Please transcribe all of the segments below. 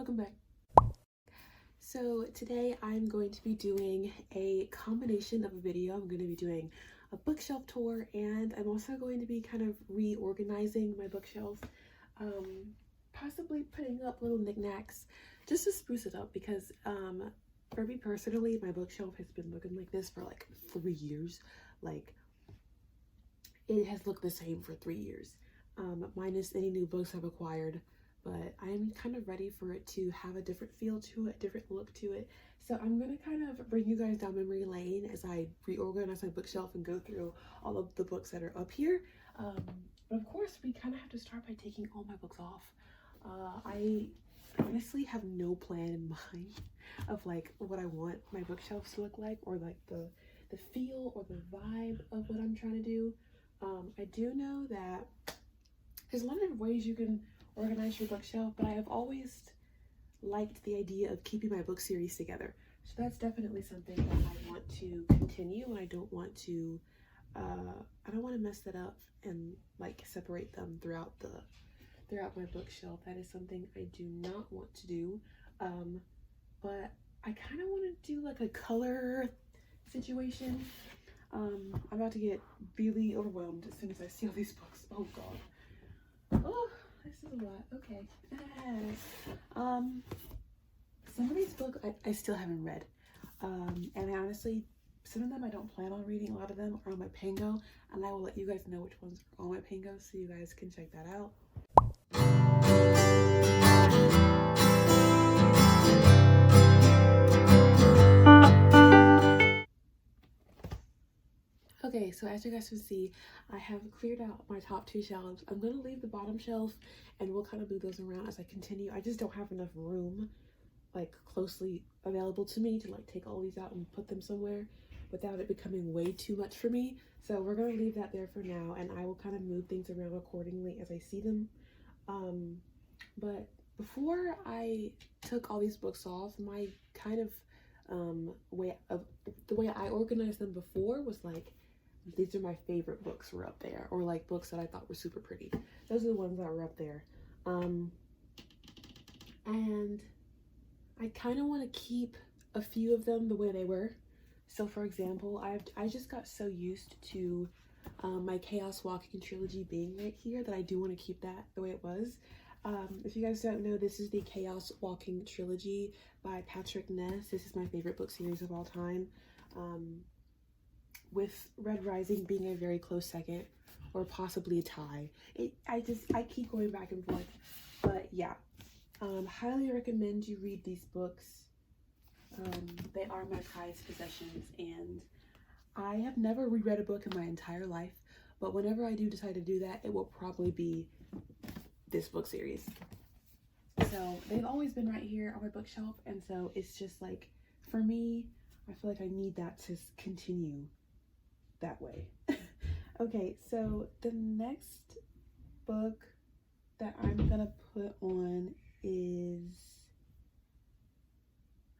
Welcome back. So today I'm going to be doing a combination of a video. I'm going to be doing a bookshelf tour, and I'm also going to be kind of reorganizing my bookshelf, possibly putting up little knickknacks just to spruce it up, because for me personally, my bookshelf has been looking like this for like 3 years. Like, it has looked the same for 3 years, minus any new books I've acquired. But I'm kind of ready for it to have a different feel to it, a different look to it. So I'm going to kind of bring you guys down memory lane as I reorganize my bookshelf and go through all of the books that are up here. But of course, we kind of have to start by taking all my books off. I honestly have no plan in mind of like what I want my bookshelves to look like, or like the feel or the vibe of what I'm trying to do. I do know that there's a lot of different ways you can organize your bookshelf, but I have always liked the idea of keeping my book series together. So that's definitely something that I want to continue, and I don't want to mess that up and like separate them throughout my bookshelf. That is something I do not want to do. But I kind of want to do like a color situation. I'm about to get really overwhelmed as soon as I see all these books. Oh god. Oh, this is a lot. Okay. Some of these books I still haven't read. And honestly, some of them I don't plan on reading. A lot of them are on my Pango, and I will let you guys know which ones are on my Pango so you guys can check that out. Okay, so as you guys can see, I have cleared out my top 2 shelves. I'm going to leave the bottom shelf, and we'll kind of move those around as I continue. I just don't have enough room, like, closely available to me to, like, take all these out and put them somewhere without it becoming way too much for me. So we're going to leave that there for now, and I will kind of move things around accordingly as I see them. But before I took all these books off, my kind of the way I organized them before was like, these are my favorite books were up there, or like books that I thought were super pretty. Those are the ones that were up there. And I kind of want to keep a few of them the way they were. So for example, I just got so used to my Chaos Walking trilogy being right here that I do want to keep that the way it was. If you guys don't know, this is the Chaos Walking trilogy by Patrick Ness. This is my favorite book series of all time, with Red Rising being a very close second, or possibly a tie. I keep going back and forth, but yeah, highly recommend you read these books. They are my prized possessions, and I have never reread a book in my entire life, but whenever I do decide to do that, it will probably be this book series. So they've always been right here on my bookshelf, and so it's just like, for me, I feel like I need that to continue that way. Okay, so the next book that I'm gonna put on is,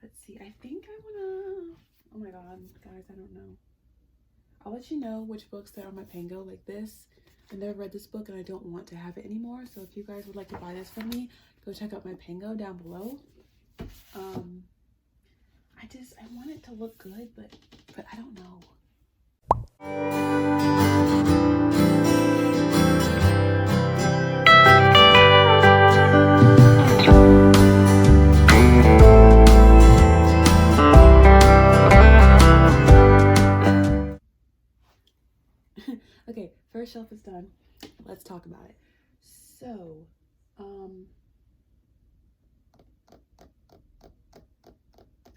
let's see, I think I wanna, oh my god, guys, I don't know. I'll let you know which books that are on my Pango. Like this, I never read this book and I don't want to have it anymore, so if you guys would like to buy this from me, go check out my Pango down below. I want it to look good, but I don't know. Okay, first shelf is done. Let's talk about it. So,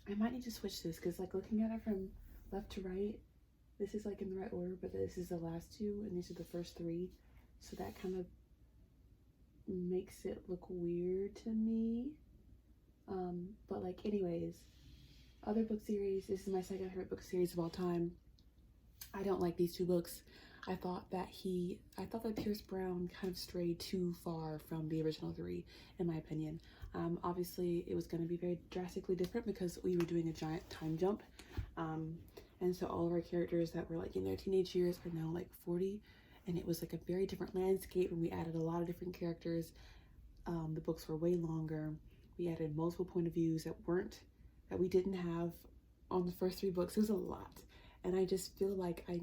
I might need to switch this, because like looking at it from left to right, this is like in the right order, but this is the last 2 and these are the first 3, so that kind of makes it look weird to me. But like, anyways, other book series, this is my second favorite book series of all time. I don't like these 2 books. I thought that Pierce Brown kind of strayed too far from the original 3, in my opinion. Obviously, it was going to be very drastically different because we were doing a giant time jump. And so all of our characters that were like in their teenage years are now like 40. And it was like a very different landscape, and we added a lot of different characters. The books were way longer. We added multiple point of views that we didn't have on the first 3 books. It was a lot. And I just feel like I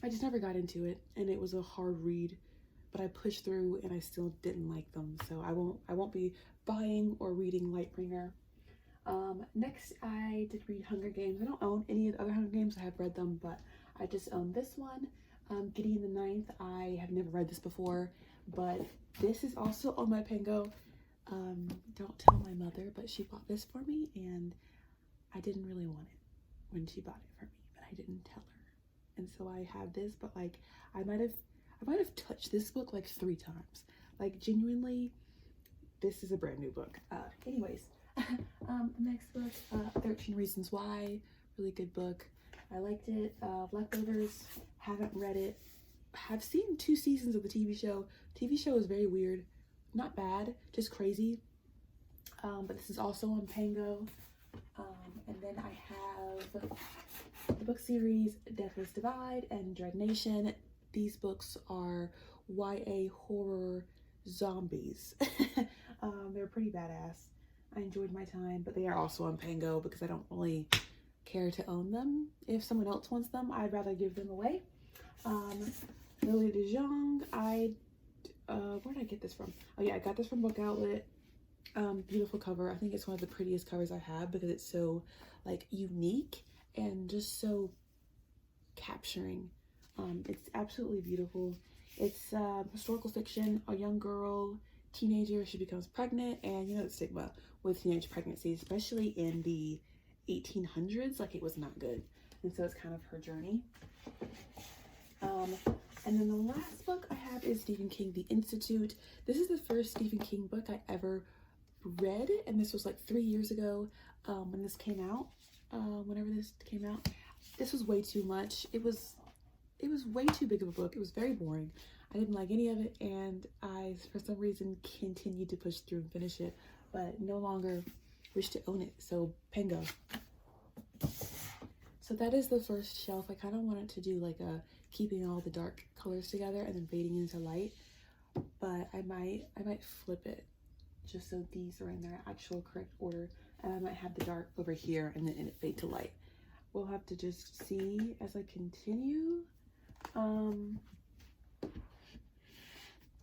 just never got into it, and it was a hard read, but I pushed through and I still didn't like them. So I won't be buying or reading Lightbringer. Next I did read Hunger Games. I don't own any of the other Hunger Games. I have read them, but I just own this one. Gideon the Ninth. I have never read this before, but this is also on my Pango. Don't tell my mother, but she bought this for me, and I didn't really want it when she bought it for me, but I didn't tell her. And so I have this, but like I might have touched this book like 3 times. Like genuinely, this is a brand new book. Anyways, next book, 13 Reasons Why. Really good book. I liked it. Leftovers. Haven't read it. Have seen 2 seasons of the TV show. TV show is very weird. Not bad, just crazy. But this is also on Pango. And then I have the book series Deathless Divide and Dread Nation. These books are YA horror zombies. They're pretty badass. I enjoyed my time, but they are also on Pango because I don't really care to own them. If someone else wants them, I'd rather give them away. Lily de Jong, where did I get this from? Oh yeah, I got this from Book Outlet. Beautiful cover. I think it's one of the prettiest covers I have because it's so like unique and just so capturing. It's absolutely beautiful. It's historical fiction. A young girl, teenager, she becomes pregnant, and you know the stigma with teenage pregnancy, especially in the 1800s, like it was not good. And so it's kind of her journey. And then the last book I have is Stephen King, The Institute. This is the first Stephen King book I ever read, and this was like 3 years ago when this came out. Whenever this came out, this was way too much. It was way too big of a book. It was very boring. I didn't like any of it, and I, for some reason, continued to push through and finish it, but no longer wish to own it. So Pango. So that is the first shelf. I kind of wanted to do like a keeping all the dark colors together and then fading into light, but I might flip it just so these are in their actual correct order, and I might have the dark over here and then it fade to light. We'll have to just see as I continue.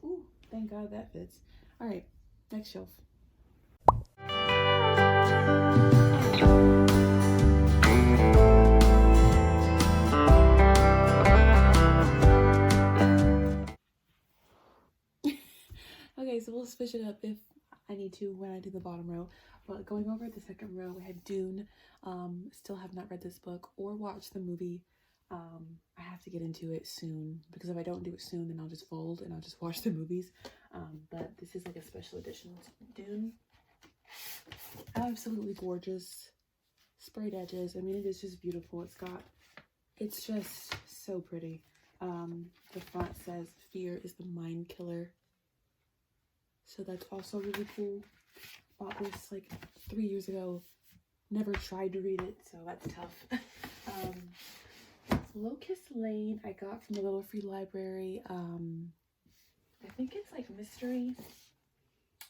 Ooh, thank God that fits. All right, next shelf. Okay, so we'll switch it up if I need to when I do the bottom row. But going over the second row, we have Dune. Still have not read this book or watched the movie. I have to get into it soon, because if I don't do it soon, then I'll just fold and I'll just watch the movies. But this is like a special edition Dune. Absolutely gorgeous. Sprayed edges. I mean, it is just beautiful. It's just so pretty. The front says, "Fear is the mind killer." So that's also really cool. Bought this like 3 years ago. Never tried to read it, so that's tough. Locust Lane I got from the Little Free Library. I think it's like mystery.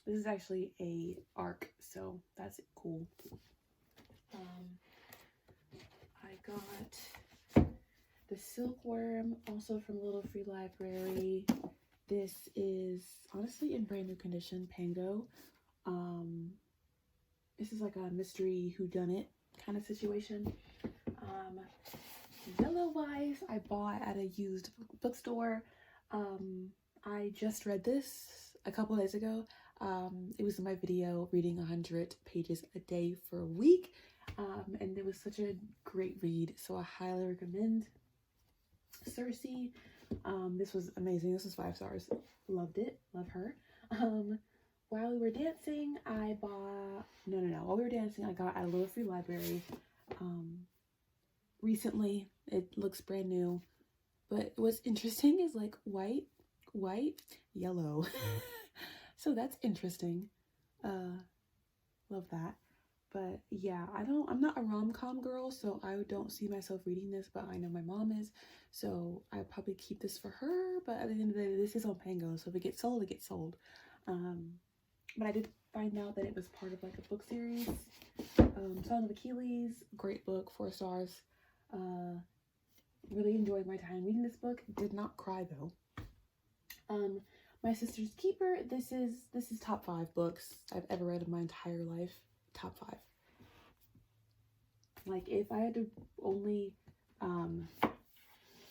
This is actually a arc, so that's cool. I got the Silkworm, also from Little Free Library. This is honestly in brand new condition, Pango. This is like a mystery whodunit kind of situation. Yellow-wise, I bought at a used bookstore. I just read this a couple days ago. It was in my video, reading 100 pages a day for a week. And it was such a great read, so I highly recommend. Cersei, this was amazing. This was 5 stars. Loved it. Love her. While we were dancing, I bought... While we were dancing, I got at a Little Free Library. Recently, it looks brand new. But what's interesting is like white, yellow. So that's interesting. Love that. But yeah, I'm not a rom-com girl, so I don't see myself reading this, but I know my mom is, so I'll probably keep this for her. But at the end of the day, this is on Pango, so if it gets sold, it gets sold. but I did find out that it was part of like a book series. Song of Achilles, great book, 4 stars. Really enjoyed my time reading this book. Did not cry though. My Sister's Keeper. This is top 5 books I've ever read in my entire life. Top 5. Like, if I had to only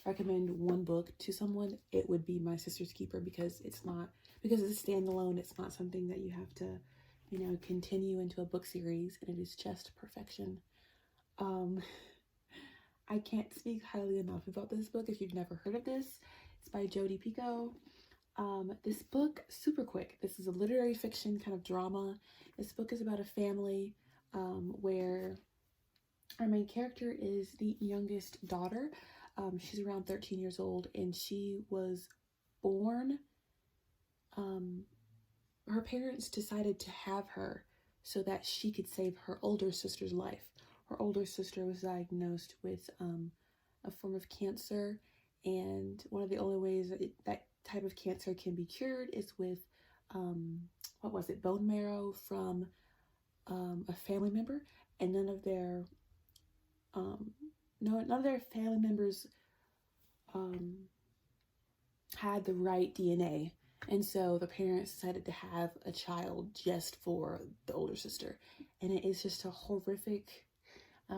recommend one book to someone, it would be My Sister's Keeper, because it's a standalone. It's not something that you have to, you know, continue into a book series, and it is just perfection. I can't speak highly enough about this book if you've never heard of this. It's by Jodi Picoult. This book, super quick. This is a literary fiction kind of drama. This book is about a family where our main character is the youngest daughter. She's around 13 years old, and she was born. Her parents decided to have her so that she could save her older sister's life. Her older sister was diagnosed with a form of cancer, and one of the only ways that type of cancer can be cured is with bone marrow from a family member, and none of their family members had the right DNA, and so the parents decided to have a child just for the older sister, and it is just a horrific. I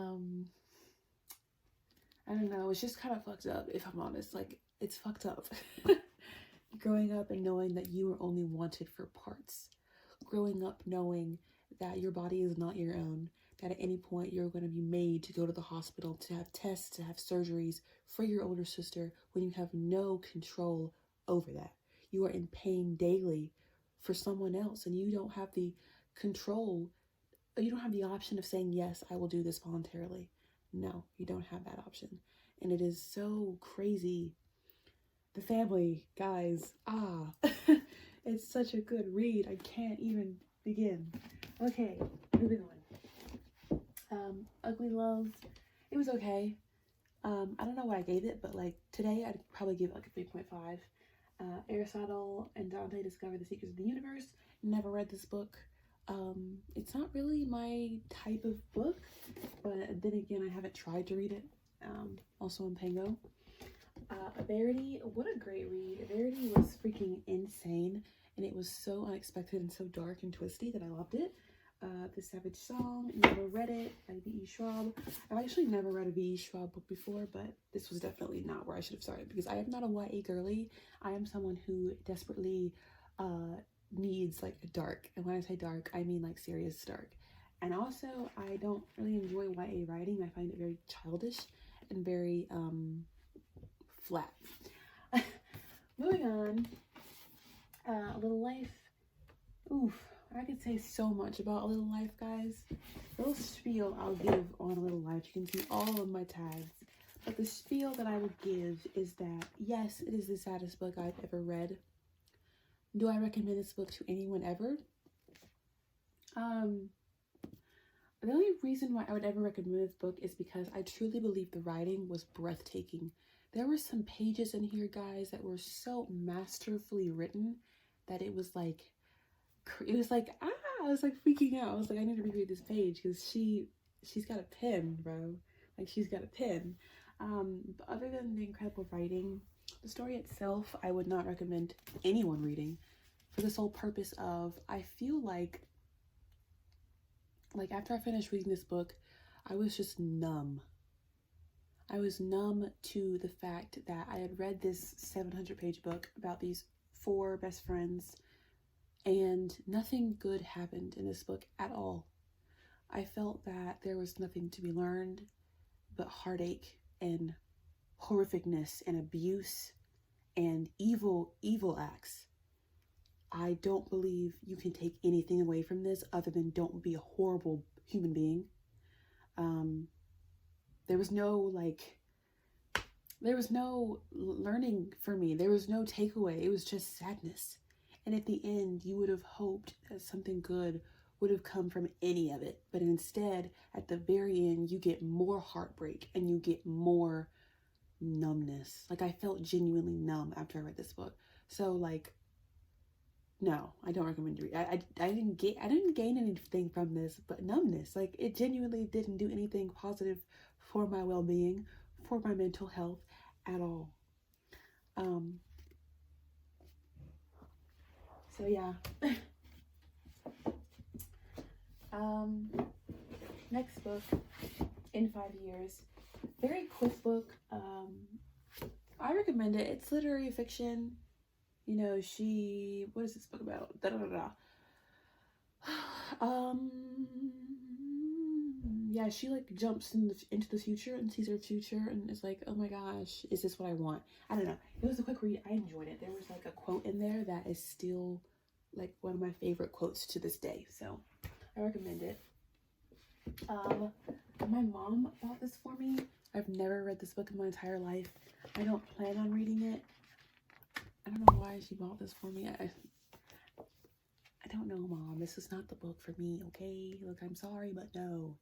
don't know, it's just kind of fucked up, if I'm honest. Like, it's fucked up. Growing up and knowing that you are only wanted for parts. Growing up knowing that your body is not your own. That at any point you're going to be made to go to the hospital, to have tests, to have surgeries for your older sister, when you have no control over that. You are in pain daily for someone else, and you don't have the control. You don't have the option of saying, yes, I will do this voluntarily. No, you don't have that option. And it is so crazy. The family, guys, it's such a good read. I can't even begin. Okay, moving on. Ugly Love, it was okay. I don't know what I gave it, but like today I'd probably give it like a 3.5. Aristotle and Dante Discover the Secrets of the Universe. Never read this book. It's not really my type of book, but then again, I haven't tried to read it. Also on Pango. Verity, what a great read. Verity was freaking insane, and it was so unexpected and so dark and twisty that I loved it. The Savage Song, never read it, by V.E. Schwab. I've actually never read a V.E. Schwab book before, but this was definitely not where I should have started, because I am not a YA girly. I am someone who desperately needs like a dark, and when I say dark, I mean like serious dark. And also, I don't really enjoy YA writing. I find it very childish and very flat. Moving on. A Little Life. Oof, I could say so much about A Little Life, guys. The little spiel I'll give on A Little Life, you can see all of my tags. But the spiel that I will give is that, yes, it is the saddest book I've ever read. Do I recommend this book to anyone ever? The only reason why I would ever recommend this book is because I truly believe the writing was breathtaking. There were some pages in here, guys, that were so masterfully written that it was like, I was like freaking out. I was like, I need to reread this page, because she's got a pen, bro. Like, she's got a pen. But other than the incredible writing, the story itself, I would not recommend anyone reading, for the sole purpose of, I feel like after I finished reading this book, I was just numb. I was numb to the fact that I had read this 700-page book about these 4 best friends, and nothing good happened in this book at all. I felt that there was nothing to be learned but heartache and horrificness and abuse and evil acts. I don't believe you can take anything away from this other than don't be a horrible human being. There was no learning for me. There was no takeaway. It was just sadness. And at the end, you would have hoped that something good would have come from any of it. But instead, at the very end, you get more heartbreak and you get more numbness. Like, I felt genuinely numb after I read this book. So, like, no, I don't recommend you read. I didn't gain anything from this, but numbness. Like, it genuinely didn't do anything positive for my well-being, for my mental health at all. Um, so yeah. Next book, In 5 Years. Very quick book. I recommend it. It's literary fiction. You know, what is this book about? Da da da da. Yeah, she like jumps into the future and sees her future and is like, oh my gosh, is this what I want? I don't know. It was a quick read. I enjoyed it. There was like a quote in there that is still like one of my favorite quotes to this day. So I recommend it. My mom bought this for me. I've never read this book in my entire life. I don't plan on reading it. I don't know why she bought this for me. I don't know, Mom. This is not the book for me, okay? Look, I'm sorry, but no.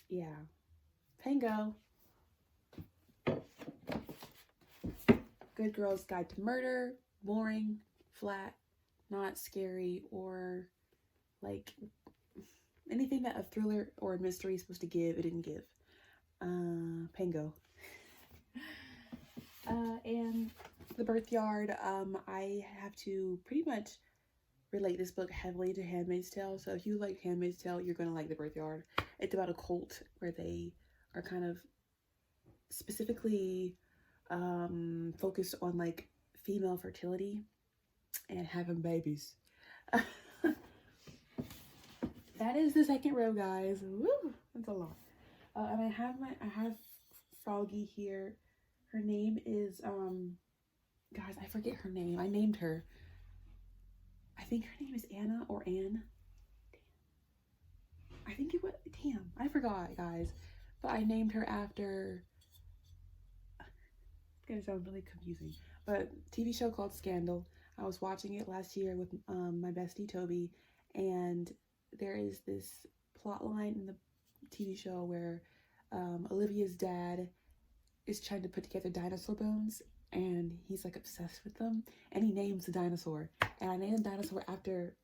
Yeah. Pango. Good Girl's Guide to Murder. Boring, flat, not scary, or like anything that a thriller or a mystery is supposed to give, it didn't give. Pango. And The Birthyard, I have to pretty much relate this book heavily to Handmaid's Tale. So if you like Handmaid's Tale, you're going to like The Birthyard. It's about a cult where they are kind of specifically focused on like female fertility and having babies. That is the second row, guys. Woo, that's a lot. And I have Froggy here. Her name is guys, I forget her name. I named her. I think her name is Anna or Anne. I think it was, damn, I forgot, guys. But I named her after, it's gonna sound really confusing, but TV show called Scandal. I was watching it last year with my bestie Toby, and there is this plot line in the TV show where Olivia's dad is trying to put together dinosaur bones, and he's like obsessed with them, and he names the dinosaur, and I named the dinosaur after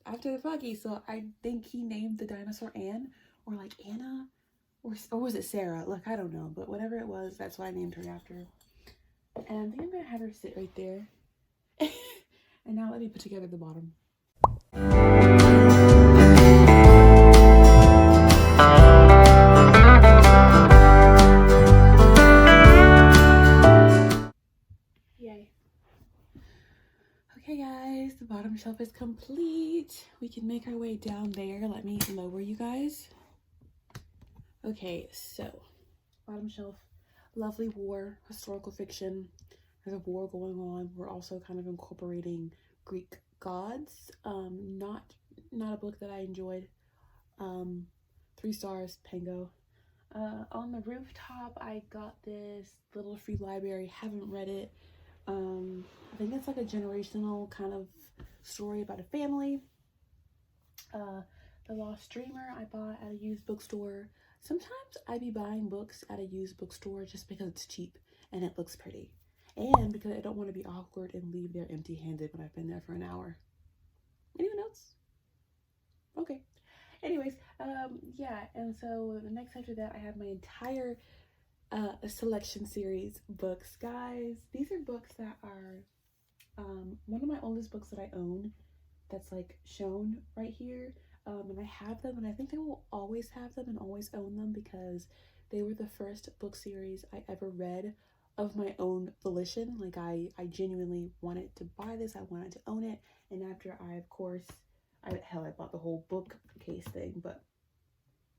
the Froggy, so I think he named the dinosaur Anne, or like Anna, or was it Sarah? Look, I don't know, but whatever it was, that's what I named her after. And I think I'm gonna have her sit right there. And now let me put together the bottom. Yay. Okay guys, the bottom shelf is complete. We can make our way down there. Let me lower you guys. Okay, so bottom shelf, lovely war, historical fiction. There's a war going on. We're also kind of incorporating Greek gods. Not a book that I enjoyed. 3 stars, Pango. On the Rooftop, I got this little free library. Haven't read it. I think it's like a generational kind of story about a family. The Lost Dreamer I bought at a used bookstore. Sometimes I be buying books at a used bookstore just because it's cheap and it looks pretty, and because I don't want to be awkward and leave there empty-handed when I've been there for an hour. Anyone else? Okay. Anyways, yeah, and so the next after that, I have my entire selection series books. Guys, these are books that are one of my oldest books that I own, that's like shown right here. And I have them, and I think I will always have them and always own them because they were the first book series I ever read of my own volition. Like I genuinely wanted to buy this, I wanted to own it, and after I bought the whole bookcase thing, but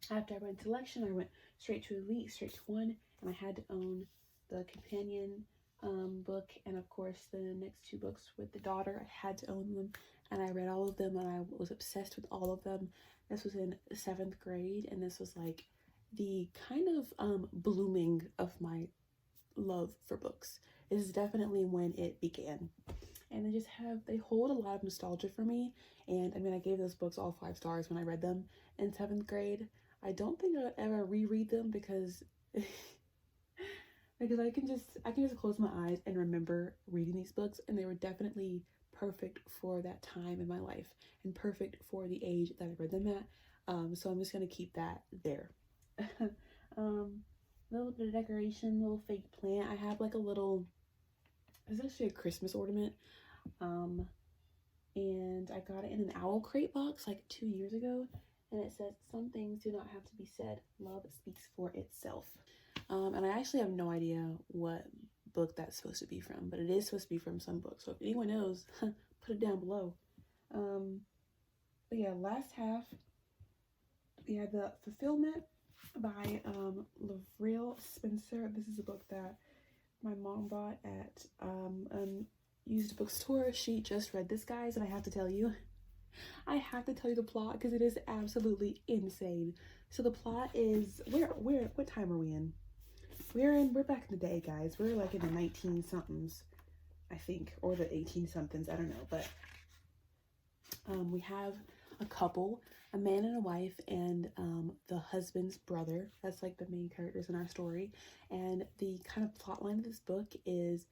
after I went to Selection, I went straight to Elite, straight to 1, and I had to own the companion book, and of course the next 2 books with the daughter. I had to own them, and I read all of them, and I was obsessed with all of them. This was in 7th grade, and this was like the kind of blooming of my love for books. This is definitely when it began, and they hold a lot of nostalgia for me. And I mean, I gave those books all 5 stars when I read them in 7th grade. I don't think I would ever reread them because because I can just close my eyes and remember reading these books, and they were definitely perfect for that time in my life and perfect for the age that I read them at. So I'm just gonna keep that there. Little bit of decoration, little fake plant. I have like a little, it's actually a Christmas ornament. And I got it in an owl crate box like 2 years ago, and it says, "Some things do not have to be said. Love speaks for itself." And I actually have no idea what book that's supposed to be from, but it is supposed to be from some book. So if anyone knows, put it down below. But yeah, last half, we had The Fulfillment by Lavril Spencer. This is a book that my mom bought at used bookstore. She just read this, guys, and I have to tell you the plot because it is absolutely insane. So the plot is, what time are we in? We're back in the day, guys. We're like in the 19 somethings, I think, or the 18 somethings, I don't know. But we have a couple, a man and a wife, and the husband's brother. That's like the main characters in our story. And the kind of plot line of this book is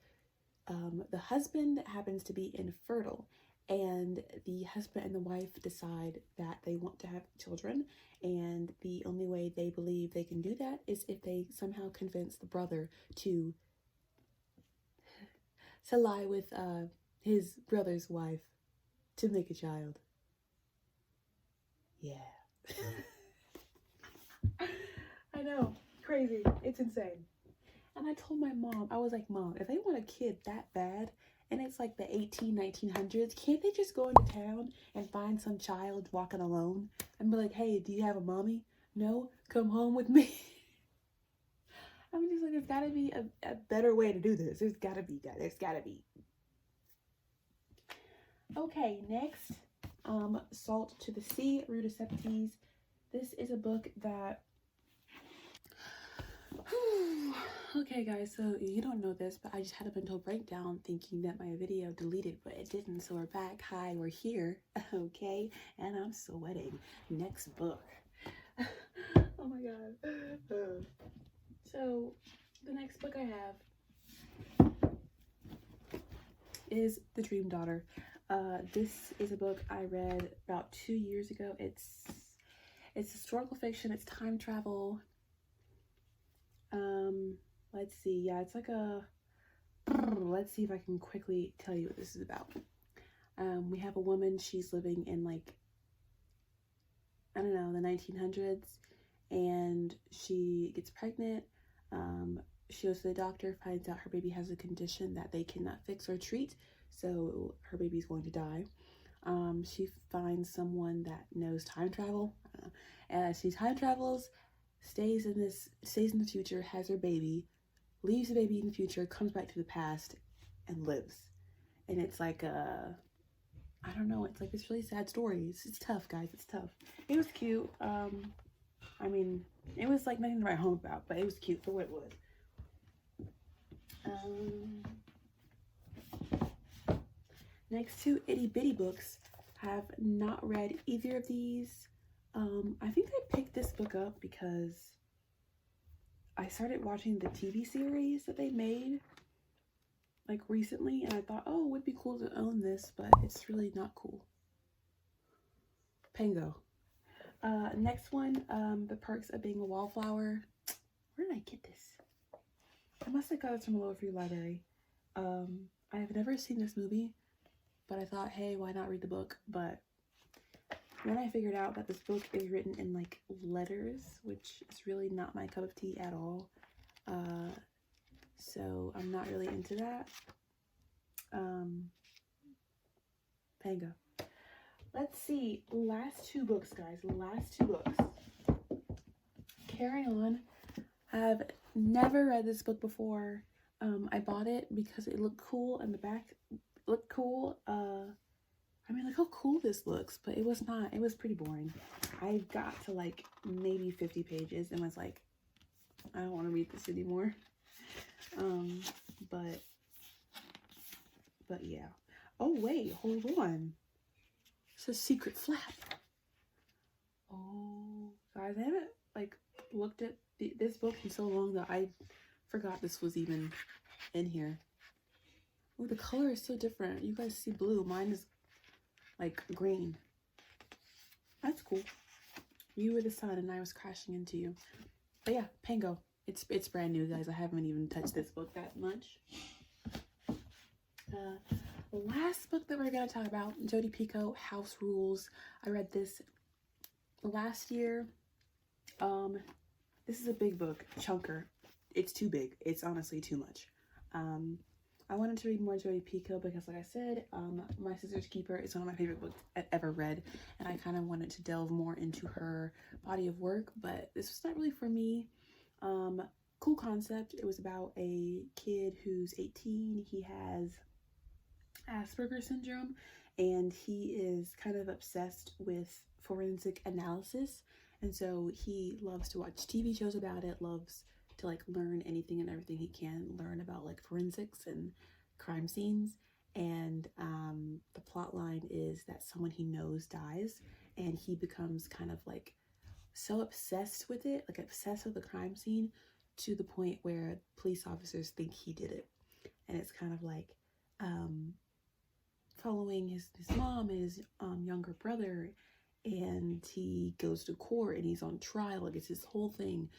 the husband happens to be infertile, and the husband and the wife decide that they want to have children, and the only way they believe they can do that is if they somehow convince the brother to lie with his brother's wife to make a child. Yeah. I know, crazy, it's insane. And I told my mom, I was like, "Mom, if they want a kid that bad, and it's like the 1900s, can't they just go into town and find some child walking alone and be like, 'Hey, do you have a mommy? No? Come home with me.'" I'm just like, there's gotta be a better way to do this. There's gotta be, guys. There's gotta be. Okay, next, Salt to the Sea, Ruta Septes. This is a book that okay, guys, so you don't know this, but I just had a mental breakdown thinking that my video deleted, but it didn't. So we're back. Hi, we're here. Okay, and I'm sweating. Next book. Oh my god. So the next book I have is The Dream Daughter. This is a book I read about 2 years ago. It's historical fiction. It's time travel. Let's see. Yeah, it's like a, let's see if I can quickly tell you what this is about. We have a woman, she's living in like, I don't know, the 1900s, and she gets pregnant. She goes to the doctor, finds out her baby has a condition that they cannot fix or treat, so her baby's going to die. She finds someone that knows time travel. She time travels, stays in the future, has her baby, leaves the baby in the future, comes back to the past, and lives. And it's like I don't know, it's like this really sad story. It's tough, guys. It's tough. It was cute. I mean, it was like nothing to write home about, but it was cute for what it was. Next, two itty bitty books. Have not read either of these. I think I picked this book up because I started watching the TV series that they made like recently, and I thought, oh, it would be cool to own this, but it's really not cool. Pango. Next one, The Perks of Being a Wallflower. Where did I get this? I must have got it from a lower free library. I have never seen this movie, but I thought, hey, why not read the book? But then I figured out that this book is written in like letters, which is really not my cup of tea at all. So I'm not really into that. Pango. Let's see. Last two books, guys. Last two books. Carry On. I've never read this book before. I bought it because it looked cool and the back looked cool. I mean, look how cool this looks, but it was not. It was pretty boring. I got to like maybe 50 pages and was like, I don't want to read this anymore. But yeah. Oh wait, hold on. It's a secret flap. Oh, guys, I haven't like looked at this book in so long that I Forgot this was even in here. Oh, the color is so different. You guys see blue. Mine is like green. That's cool. You were the sun and I was crashing into you. But yeah, Pango. It's brand new, guys. I haven't even touched this book that much. Last book that we're going to talk about, Jodi Picoult, House Rules. I read this last year. This is a big book, chunker. It's too big. It's honestly too much. I wanted to read more Jodi Picoult because, like I said, My Sister's Keeper is one of my favorite books I've ever read, and I kind of wanted to delve more into her body of work, but this was not really for me. Cool concept. It was about a kid who's 18. He has Asperger's syndrome, and he is kind of obsessed with forensic analysis, and so he loves to watch TV shows about it, loves to like learn anything and everything he can learn about like forensics and crime scenes. And the plot line is that someone he knows dies, and he becomes kind of like so obsessed with it, like obsessed with the crime scene, to the point where police officers think he did it. And it's kind of like following his mom and his younger brother, and he goes to court and he's on trial. Like, it's this whole thing.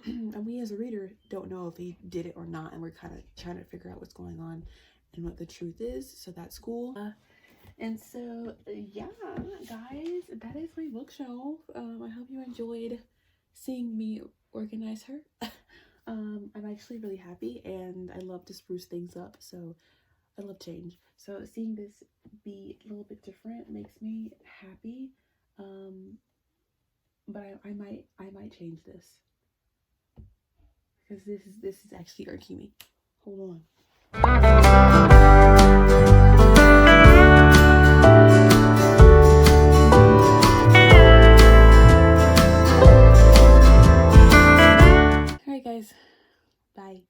And we as a reader don't know if he did it or not, and we're kind of trying to figure out what's going on and what the truth is. So that's cool. And so yeah, guys, that is my bookshelf. I hope you enjoyed seeing me organize her. I'm actually really happy, and I love to spruce things up, so I love change. So seeing this be a little bit different makes me happy. But I might change this, because this is actually irking me. Hold on. Alright guys, bye.